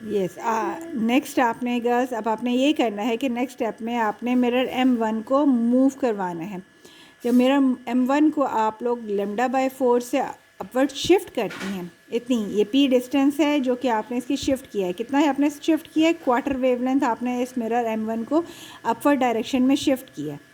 Yes. Next आपने girls, अब आपने ये करना है कि नेक्स्ट स्टेप में आपने मिरर M1 को मूव करवाना है। जब मिरर M1 को आप लोग λ/4 से अपवर्ड शिफ्ट करती हैं, इतनी ये P डिस्टेंस है जो कि आपने इसकी शिफ्ट किया है। कितना है आपने शिफ्ट किया है? क्वार्टर वेवलेंथ आपने इस मिरर M1 को अपवर्ड डायरेक्शन में शिफ्ट किया है।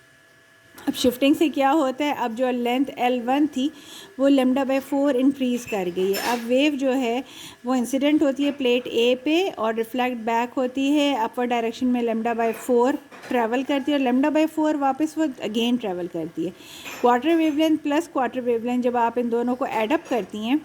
अब शिफ्टिंग से क्या होता है, अब जो लेंथ L1 थी वो λ/4 इंक्रीज़ कर गई है। अब वेव जो है वो इंसिडेंट होती है प्लेट A पे और रिफ्लेक्ट बैक होती है अपवर्ड डायरेक्शन में λ/4 ट्रैवल करती है, और λ/4 वापस वो अगेन ट्रैवल करती है। Quarter wavelength plus quarter wavelength जब आप इन दोनों को एडअप करती हैं,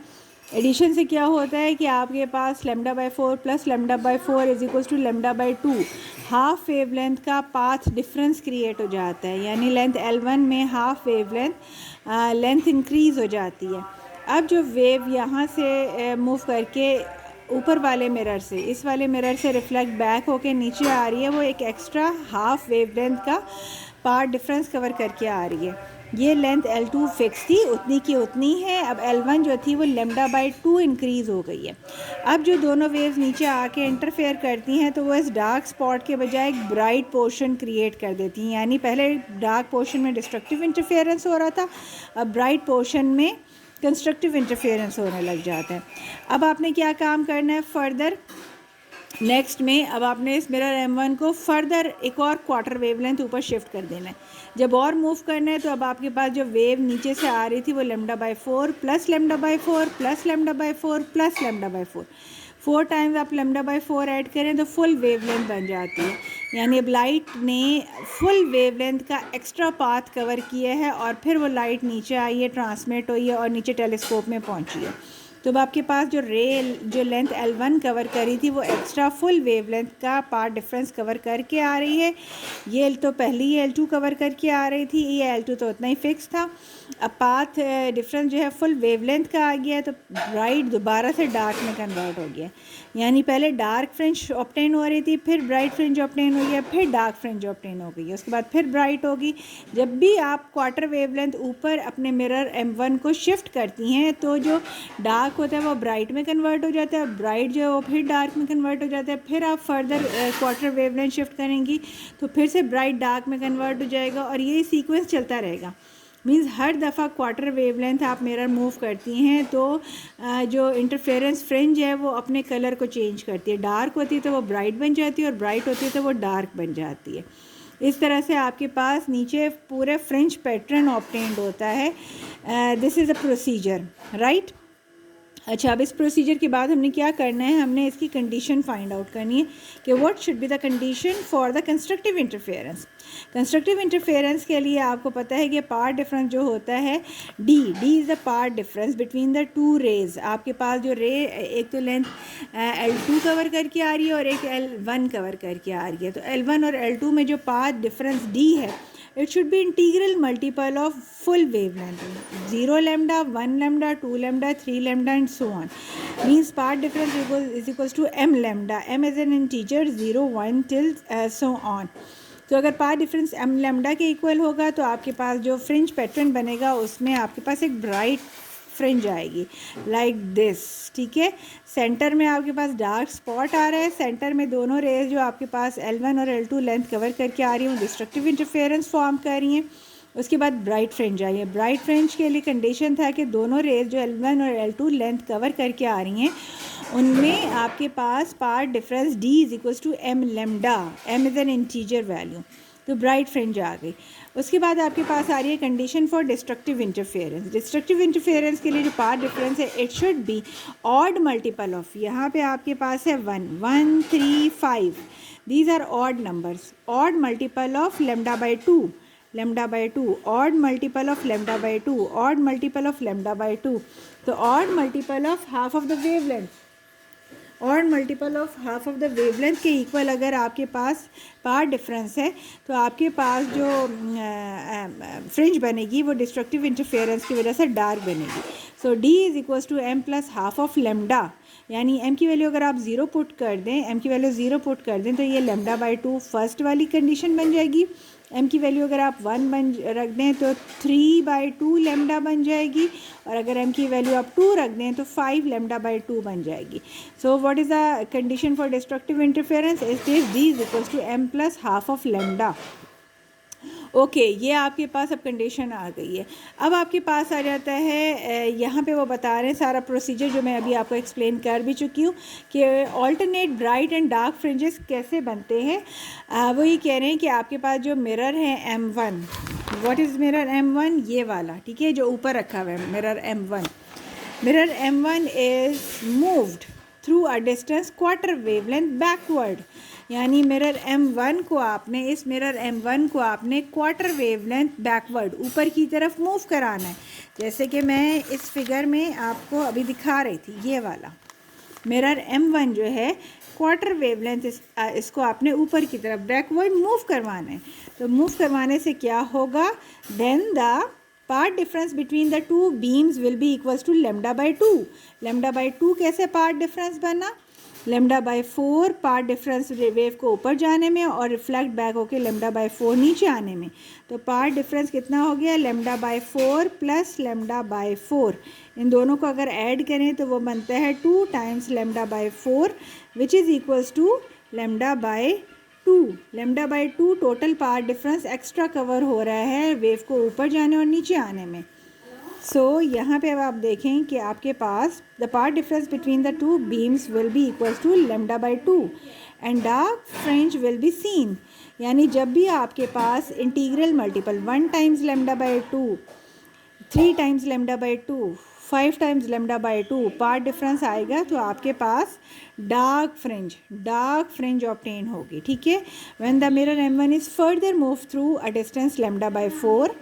एडिशन से क्या होता है कि आपके पास λ/4 plus λ/4 is equals to λ/2 half wavelength का पाथ डिफरेंस क्रिएट हो जाता है, यानी लेंथ L1 में हाफ वेवलेंथ लेंथ इंक्रीज़ हो जाती है। अब जो वेव यहाँ से मूव करके ऊपर वाले मिरर से, इस वाले मिरर से रिफ्लेक्ट बैक होके नीचे आ रही है, वो एक एक्स्ट्रा हाफ वेवलेंथ का पार्ट डिफरेंस कवर करके आ रही है। ये लेंथ L2 फिक्स थी, उतनी की उतनी है। अब L1 जो थी वो λ/2 इंक्रीज़ हो गई है। अब जो दोनों वेव्स नीचे आके इंटरफेयर करती हैं तो वो इस डार्क स्पॉट के बजाय एक ब्राइट पोर्शन क्रिएट कर देती हैं, यानी पहले डार्क पोर्शन में डिस्ट्रक्टिव इंटरफेरेंस हो रहा था, अब ब्राइट पोर्शन में कंस्ट्रक्टिव इंटरफेरेंस होने लग जाता है। अब आपने क्या काम करना है फर्दर, नेक्स्ट में अब आपने इस मिरर M1 को फर्दर एक और क्वार्टर वेवलेंथ ऊपर शिफ्ट कर देना है। जब और मूव करना है तो अब आपके पास जो वेव नीचे से आ रही थी वो λ/4 प्लस λ/4 प्लस λ/4 प्लस λ/4, 4 टाइम्स आप λ/4 ऐड करें तो फुल वेवलेंथ बन जाती है। यानी अब लाइट ने फुल वेवलेंथ का एक्स्ट्रा पाथ कवर किया है और फिर वो लाइट नीचे आई है, ट्रांसमिट हुई है और नीचे टेलीस्कोप में पहुंची है। तो अब आपके पास जो लेंथ L1 कवर करी थी वो एक्स्ट्रा फुल वेवलेंथ का पार्ट डिफरेंस कवर करके आ रही है। ये तो पहले ही L2 कवर करके आ रही थी, ये L2 तो उतना ही फिक्स था। अब पाथ डिफरेंस जो है फुल वेवलेंथ का आ गया, तो ब्राइट दोबारा से डार्क में कन्वर्ट हो गया। यानी पहले डार्क फ्रिंज ऑब्टेन हो रही थी, फिर ब्राइट फ्रिंज ऑब्टेन हो गया, फिर डार्क फ्रिंज ऑब्टेन हो गई, उसके बाद फिर ब्राइट होगी। जब भी आप क्वार्टर वेवलेंथ ऊपर अपने मिरर M1 को शिफ्ट करती हैं तो जो डार्क होता है वो ब्राइट में कन्वर्ट हो जाता है, ब्राइट जो है वो फिर डार्क में कन्वर्ट हो जाता है। फिर आप फर्दर क्वार्टर वेवलेंथ शिफ्ट करेंगी तो फिर से ब्राइट डार्क में कन्वर्ट हो जाएगा, और ये सीक्वेंस चलता रहेगा। मीन्स हर दफ़ा क्वार्टर वेवलेंथ आप मिरर मूव करती हैं तो जो इंटरफेरेंस फ्रिंज है वो अपने कलर को चेंज करती है। डार्क होती है तो वो ब्राइट बन जाती है और ब्राइट होती है तो वो डार्क बन जाती है। इस तरह से आपके पास नीचे पूरे फ्रिंज पैटर्न ऑब्टेन्ड होता है। This is a procedure, right. अच्छा, अब इस प्रोसीजर के बाद हमने क्या करना है, हमने इसकी कंडीशन फाइंड आउट करनी है कि what should be the condition for the constructive interference. Constructive interference के लिए आपको पता है कि पार्ट डिफरेंस जो होता है d is the part difference between the two rays. आपके पास जो रे, एक तो लेंथ L2 कवर करके आ रही है और एक L1 कवर करके आ रही है, तो L1 और L2 में जो पार्ट डिफरेंस डी है it should be integral multiple of full wavelength, 0 lambda, 1 lambda, 2 lambda, 3 lambda and so on. Means part difference is equals to m lambda. M is an integer, 0 1 till so on. तो अगर path difference m lambda के equal होगा तो आपके पास जो fringe pattern बनेगा उसमें आपके पास एक ब्राइट फ्रिंज आएगी लाइक दिस, ठीक है। सेंटर में आपके पास डार्क स्पॉट आ रहा है, सेंटर में दोनों रेज जो आपके पास L1 और L2 लेंथ कवर करके आ रही हैं वो डिस्ट्रक्टिव इंटरफेरेंस फॉर्म कर रही हैं। उसके बाद ब्राइट फ्रिंज आई है। ब्राइट फ्रिंज के लिए कंडीशन था कि दोनों रेज जो L1 और L2 लेंथ कवर करके आ रही हैं उनमें आपके पास part difference D is equals to m lambda, m is an integer value, तो ब्राइट फ्रिंज आ गई। उसके बाद आपके पास आ रही है condition for destructive interference. Destructive interference के लिए जो पार्ट डिफरेंस है it should be odd multiple of, यहाँ पे आपके पास है 1 1 3 5, these are odd numbers, odd multiple of λ/2, λ/2, odd multiple of λ/2, odd multiple of λ/2, तो odd multiple of half of the wavelength, और multiple of half of the wavelength के equal अगर आपके पास पार्ट डिफरेंस है तो आपके पास जो फ्रिंज बनेगी वो डिस्ट्रक्टिव इंटरफेरेंस की वजह से डार्क बनेगी। So D is equals to m plus half of lambda, यानी एम की वैल्यू अगर आप ज़ीरो पुट कर दें, एम की वैल्यू ज़ीरो पुट कर दें तो ये लेमडा बाई टू फर्स्ट वाली कंडीशन बन जाएगी। एम की वैल्यू अगर आप वन रख दें तो 3/2 लेमडा बन जाएगी, और अगर एम की वैल्यू आप 2 रख दें तो 5 लेमडा बाई 2 बन जाएगी। So what is the condition for destructive interference? It is d is equals to m plus half of lambda. Okay, ये आपके पास अब कंडीशन आ गई है। अब आपके पास आ जाता है, यहाँ पे वो बता रहे हैं सारा प्रोसीजर जो मैं अभी आपको एक्सप्लेन कर भी चुकी हूँ कि alternate bright and dark fringes कैसे बनते हैं। वो ये कह रहे हैं कि आपके पास जो मिरर है M1, what is mirror M1? ये वाला, ठीक है, जो ऊपर रखा हुआ है mirror M1। Mirror M1 is moved through a distance quarter wavelength backward, यानी मिरर M1 को आपने, इस मिरर M1 को आपने क्वार्टर वेवलेंथ बैकवर्ड ऊपर की तरफ मूव कराना है। जैसे कि मैं इस फिगर में आपको अभी दिखा रही थी, ये वाला मिरर M1 जो है क्वार्टर वेवलेंथ, इसको आपने ऊपर की तरफ बैकवर्ड मूव करवाना है। तो मूव करवाने से क्या होगा? Then the part difference between the two beams will be equals to lambda by two. Lambda by two कैसे पार्ट डिफरेंस बना? Lambda by 4 path difference wave को ऊपर जाने में और रिफ्लेक्ट बैक होकर लेमडा बाई 4 नीचे आने में। तो पार्ट डिफरेंस कितना हो गया? Lambda by 4 plus lambda by 4। इन दोनों को अगर ऐड करें तो वो बनता है 2 times lambda by 4 which is equals to lambda by 2। Lambda by 2 total path difference extra cover हो रहा है वेव को ऊपर जाने और नीचे आने में। सो यहाँ पे अब आप देखें कि आपके पास the part difference between the two beams will be equals to lambda by 2 and dark fringe will be seen. यानी जब भी आपके पास integral multiple 1 times lambda by 2, 3 times lambda by 2, 5 times lambda by 2 part difference आएगा तो आपके पास dark fringe obtain होगी, ठीक है। When the mirror M1 is further move through a distance lambda by 4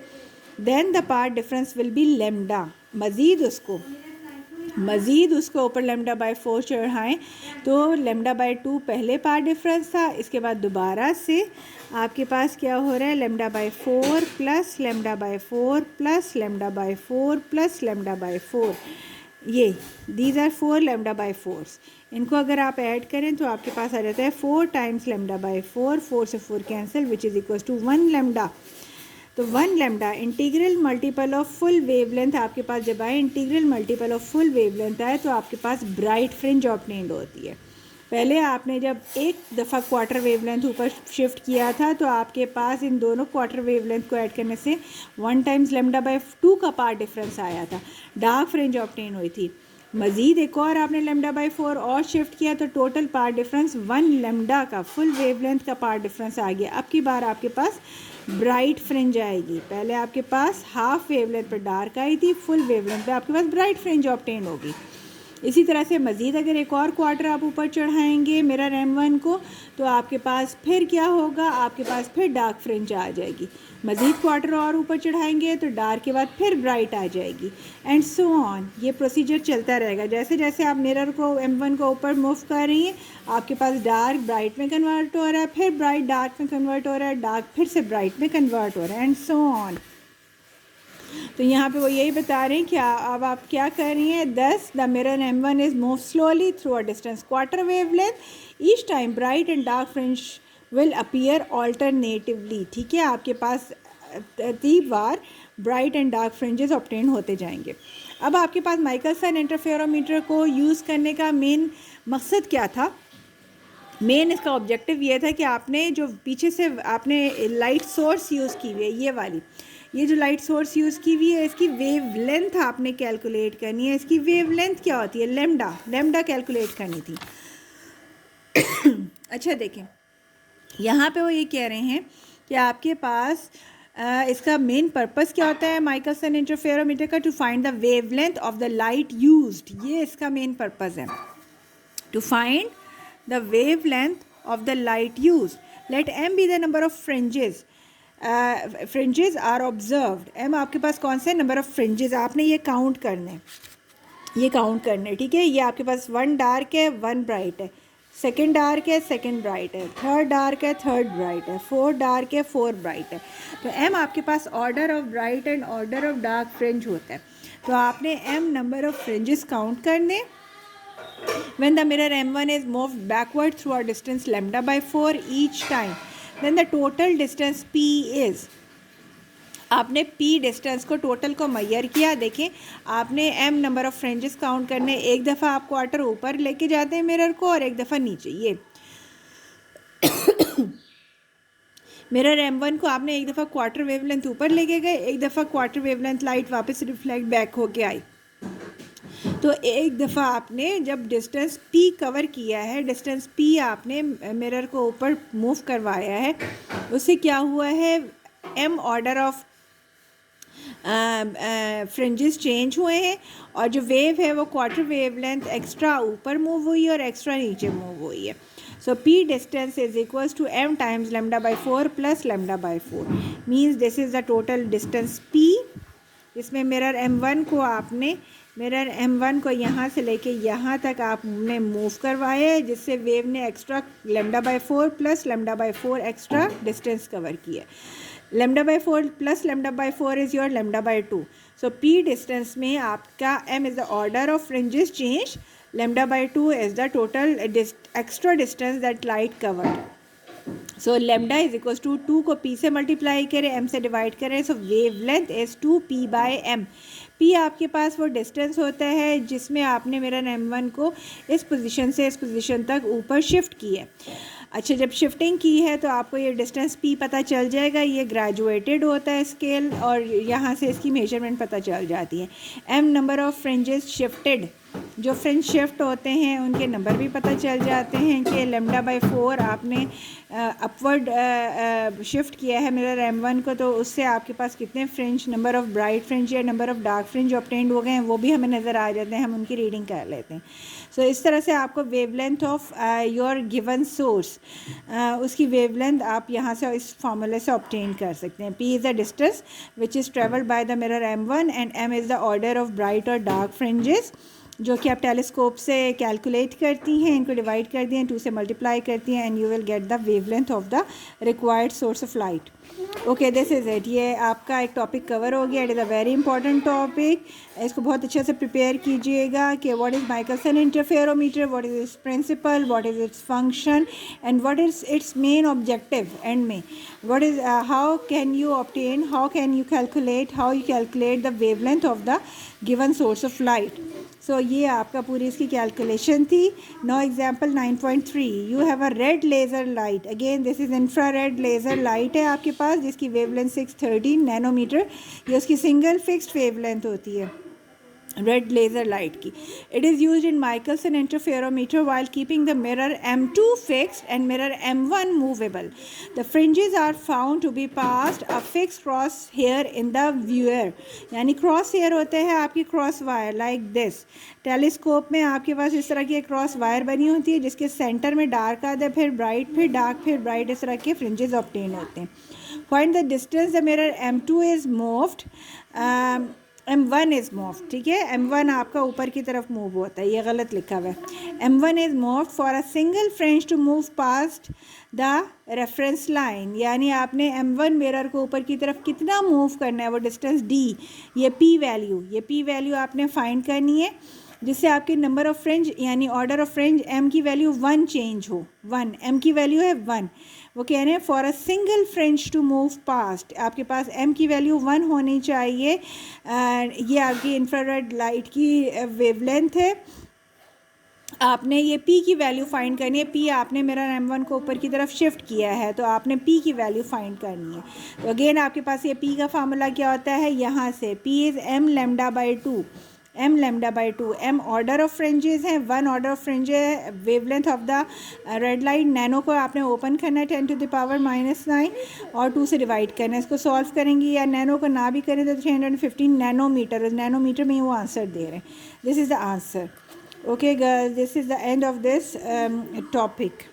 then the part difference will be lambda. मज़ीद उसको ऊपर lambda by 4 चढ़ाएँ तो लेमडा बाई 2 पहले पार्ट डिफरेंस था, इसके बाद दोबारा से आपके पास क्या हो रहा है? Lambda by 4 plus lambda by 4 plus lambda by 4 plus lambda by 4। ये these are 4 lambda by 4s। इनको अगर आप ऐड करें तो आपके पास आ जाता है 4 टाइम्स लेमडा बाई 4, 4 से 4 cancel which is equals to 1 लेमडा। तो 1 lambda integral multiple of full wavelength आपके पास जब आए, integral multiple of full wavelength आए तो आपके पास ब्राइट फ्रिंज ऑब्टेन्ड होती है। पहले आपने जब एक दफ़ा क्वार्टर वेवलेंथ ऊपर शिफ्ट किया था तो आपके पास इन दोनों क्वार्टर वेवलेंथ को ऐड करने से 1 टाइम्स लेमडा बाई 2 का पार्ट डिफरेंस आया था, डार्क फ्रिंज ऑब्टेन हुई थी। मज़ीद एक और आपने लेमडा बाई 4 और शिफ्ट किया तो टोटल पार्ट डिफरेंस 1 लेमडा का फुल वेवलेंथ का पार्ट डिफरेंस आ गया। अब की बार आपके पास ब्राइट फ्रिंज आएगी। पहले आपके पास हाफ वेवलेंथ पर डार्क आई थी, फुल वेवलेंथ पे आपके पास ब्राइट फ्रिंज ऑब्टेन होगी। इसी तरह से मज़ीद अगर एक और क्वार्टर आप ऊपर चढ़ाएंगे मिरर M1 को तो आपके पास फिर क्या होगा? आपके पास फिर डार्क फ्रिंज आ जाएगी। मज़ीद क्वार्टर और ऊपर चढ़ाएंगे तो डार्क के बाद फिर ब्राइट आ जाएगी एंड सो ऑन। ये प्रोसीजर चलता रहेगा। जैसे जैसे आप मिरर को M1 को ऊपर मूव कर रही हैं आपके पास डार्क ब्राइट में कन्वर्ट हो रहा है, फिर ब्राइट डार्क में कन्वर्ट हो रहा है, डार्क फिर से ब्राइट में कन्वर्ट हो रहा है एंड सो ऑन। तो यहाँ पे वो यही बता रहे हैं कि अब आप क्या कर रही हैं? Thus the mirror M1 is move slowly through a distance quarter wavelength each time bright and dark fringe will appear alternatively, ठीक है। आपके पास 3 बार bright and dark fringes obtain होते जाएंगे। अब आपके पास माइकलसन इंटरफेरोमीटर को यूज़ करने का मेन मकसद क्या था? मेन इसका ऑब्जेक्टिव ये था कि आपने जो पीछे से आपने लाइट सोर्स यूज़ की हुई है, ये जो लाइट सोर्स यूज़ की हुई है इसकी वेवलेंथ आपने कैलकुलेट करनी है। इसकी वेवलेंथ क्या होती है? लेमडा कैलकुलेट करनी थी। अच्छा देखें, यहाँ पे वो ये कह रहे हैं कि आपके पास इसका मेन पर्पस क्या होता है माइकलसन इंटरफेरोमीटर का? To find the wavelength of the light used. ये इसका मेन पर्पस है, to find the wavelength of the light used. Let m be the number of fringes. Fringes are observed. m आपके पास कौन से number of fringes आपने ये count करने, ठीक है। ये आपके पास 1 डार्क है 1 ब्राइट है, सेकंड डार्क है सेकंड ब्राइट है, थर्ड डार्क है थर्ड ब्राइट है, फोर्थ डार्क है 4 ब्राइट है। तो m आपके पास order of bright and order of dark fringe होता है। तो आपने m number of fringes count करने When the mirror M1 is moved backward through a distance lambda by 4 each time, then the total distance P is, आपने P distance को total को मैयर किया। देखें आपने M number of fringes count करने, एक दफ़ा आप क्वार्टर ऊपर लेके जाते हैं मिरर को और एक दफ़ा नीचे। ये मिरर M1 को आपने एक दफ़ा क्वार्टर वेवलेंथ ऊपर लेके गए, एक दफ़ा क्वार्टर वेवलेंथ लाइट वापस रिफ्लेक्ट बैक होके आई। तो एक दफ़ा आपने जब डिस्टेंस P कवर किया है, डिस्टेंस P आपने मिरर को ऊपर मूव करवाया है, उससे क्या हुआ है, M order of fringes change हुए हैं और जो वेव है वो क्वार्टर वेवलेंथ एक्स्ट्रा ऊपर मूव हुई है और एक्स्ट्रा नीचे मूव हुई है। So P distance is equals to M times lambda by 4 plus lambda by 4 means this is the total distance P। इसमें मिरर M1 को आपने मिरर M1 को यहाँ से लेके यहाँ तक आपने मूव करवाया है, जिससे वेव ने extra lambda by 4 plus lambda by 4 extra distance cover किया। Lambda by 4 plus lambda by 4 is your lambda by 2। So P distance में आपका M is the order of fringes change, lambda by 2 is the total extra distance that light covered. So lambda is equals to 2 को P से multiply करें, M से divide करें, so wavelength is 2P by M। P आपके पास वो distance होता है जिसमें आपने मिरर M1 को इस पोजीशन से इस पोजीशन तक ऊपर शिफ्ट किया है। अच्छा, जब शिफ्टिंग की है तो आपको ये डिस्टेंस P पता चल जाएगा। ये ग्रेजुएटेड होता है स्केल और यहाँ से इसकी मेजरमेंट पता चल जाती है। M number of fringes shifted, जो फ्रिंज शिफ्ट होते हैं उनके नंबर भी पता चल जाते हैं कि लैम्डा बाई 4 आपने अपवर्ड शिफ्ट किया है मिरर M1 को, तो उससे आपके पास कितने fringe, number of bright fringe या number of dark fringe obtained हो गए हैं वो भी हमें नज़र आ जाते हैं, हम उनकी रीडिंग कर लेते हैं। सो इस तरह से आपको wavelength of your given source, उसकी वेवलेंथ आप यहाँ से इस फार्मूले से ऑब्टेन कर सकते हैं। P is the distance which is travelled by the mirror M1 and M is the order of bright और डार्क फ्रिंजेस, जो कि आप टेलीस्कोप से कैलकुलेट करती हैं, इनको डिवाइड कर दिए, 2 से मल्टीप्लाई करती हैं and you will get the wavelength of the required source of light. Okay, this is it. ये आपका एक टॉपिक कवर हो गया। It is a very important topic. इसको बहुत अच्छे से प्रिपेयर कीजिएगा कि what is Michelson interferometer, what is its principle, what is its function and what is its main objective and में, what is how can you obtain, how can you calculate, how you calculate the wavelength of the given source of light. So ये आपका पूरी इसकी calculation थी। No example 9.3, you have a red laser light. Again this is infrared laser light है आपके पास, जिसकी wavelength 630 nanometre, ये उसकी सिंगल फिक्स्ड वेवलेंथ होती है रेड लेज़र लाइट की। It is used in Michelson interferometer while keeping the mirror M2 fixed and mirror M1 movable. The fringes are found to be past a fixed cross hair in the viewer, यानी cross hair होते हैं आपकी cross wire like this. Telescope में आपके पास इस तरह की एक क्रॉस वायर बनी होती है जिसके सेंटर में डार्क आता है, फिर ब्राइट, फिर डार्क, फिर ब्राइट, इस तरह के फ्रिंजेस ऑब्टेन होते हैं। Find the distance the mirror M2 is moved, M1 is move, ठीक है। M1 आपका ऊपर की तरफ मूव होता है, ये गलत लिखा हुआ है। M1 is move for a single fringe to move past the reference line, यानी आपने M1 मिरर को ऊपर की तरफ कितना मूव करना है, वो डिस्टेंस D, ये P वैल्यू आपने फाइंड करनी है, जिससे आपके नंबर ऑफ़ फ्रिंज यानी ऑर्डर ऑफ फ्रिंज M की वैल्यू 1 चेंज हो। 1 M की वैल्यू है 1, वो कह रहे हैं for a single fringe to move past, आपके पास M की वैल्यू 1 होनी चाहिए। ये आपकी इंफ्रारेड लाइट की वेवलेंथ है। आपने ये P की वैल्यू फाइंड करनी है। P आपने मिरर M1 को ऊपर की तरफ शिफ्ट किया है, तो आपने P की वैल्यू फाइंड करनी है। तो अगेन आपके पास ये P का फार्मूला क्या होता है, यहाँ से P is M lambda by 2, M lambda by 2। M order of fringes हैं, 1 ऑर्डर ऑफ फ्रिंज है। Wavelength of the red light, nano को आपने ओपन करना है 10 to the power -9 और 2 से डिवाइड करना है। इसको सॉल्व करेंगे या नैनो को ना भी करें तो 315 नैनोमीटर, नैनोमीटर में वो आंसर दे रहे हैं। This is the answer. Okay girls, this is the end of this topic.